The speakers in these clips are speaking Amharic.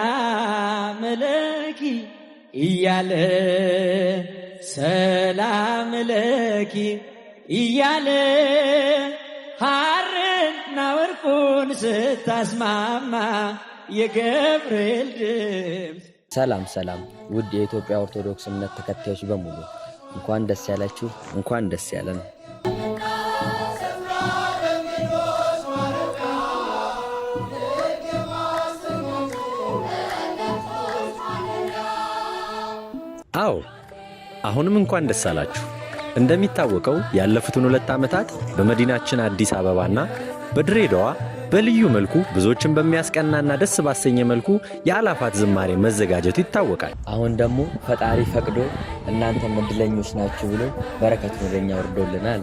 ሰላም ለኪ እያለ ሰላም ለኪ እያለ ሐርና ወርቁን ስታስማማ የገብርኤል ድምፅ። ሰላም ሰላም! ውድ የኢትዮጵያ ኦርቶዶክስ እምነት ተከታዮች በሙሉ እንኳን ደስ ያላችሁ፣ እንኳን ደስ ያለን። አዎ አሁንም እንኳን ደስ አላችሁ። እንደሚታወቀው ያለፉትን 2 ዓመታት በመዲናችን አዲስ አበባና በድሬዳዋ በልዩ መልኩ ብዙዎችን በሚያስቀናና ደስ ባሰኘ መልኩ የአላፋት ዝማሬ መዘጋጀቱ ይታወቃል። አሁን ደግሞ ፈጣሪ ፈቅዶ እናንተም እድለኞች ናችሁ ብሎ በረከቱን ወደኛ ወርዶልናል።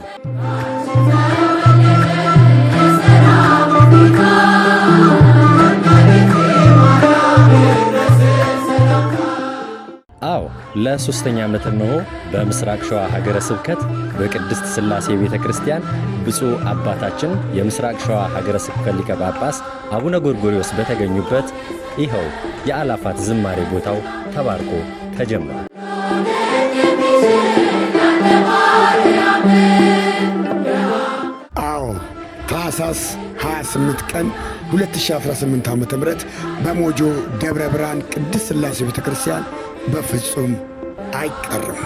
አዎ ለ3ኛ ዓመት ነው በምስራቅ ሸዋ ሀገረ ስብከት በቅድስት ሥላሴ ቤተ ክርስቲያን ብፁዕ አባታችን የምስራቅ ሸዋ ሀገረ ስብከት ሊቀ ጳጳስ አቡነ ጎርጎርዮስ በተገኙበት ይኸው የአላፋት ዝማሬ ቦታው ተባርኮ ተጀምሯል። አዎ ታኅሳስ 28 ቀን 2018 ዓ.ም በሞጆ ደብረ ብርሃን ቅድስት ሥላሴ ቤተ ክርስቲያን በፍጹም አይቀርም።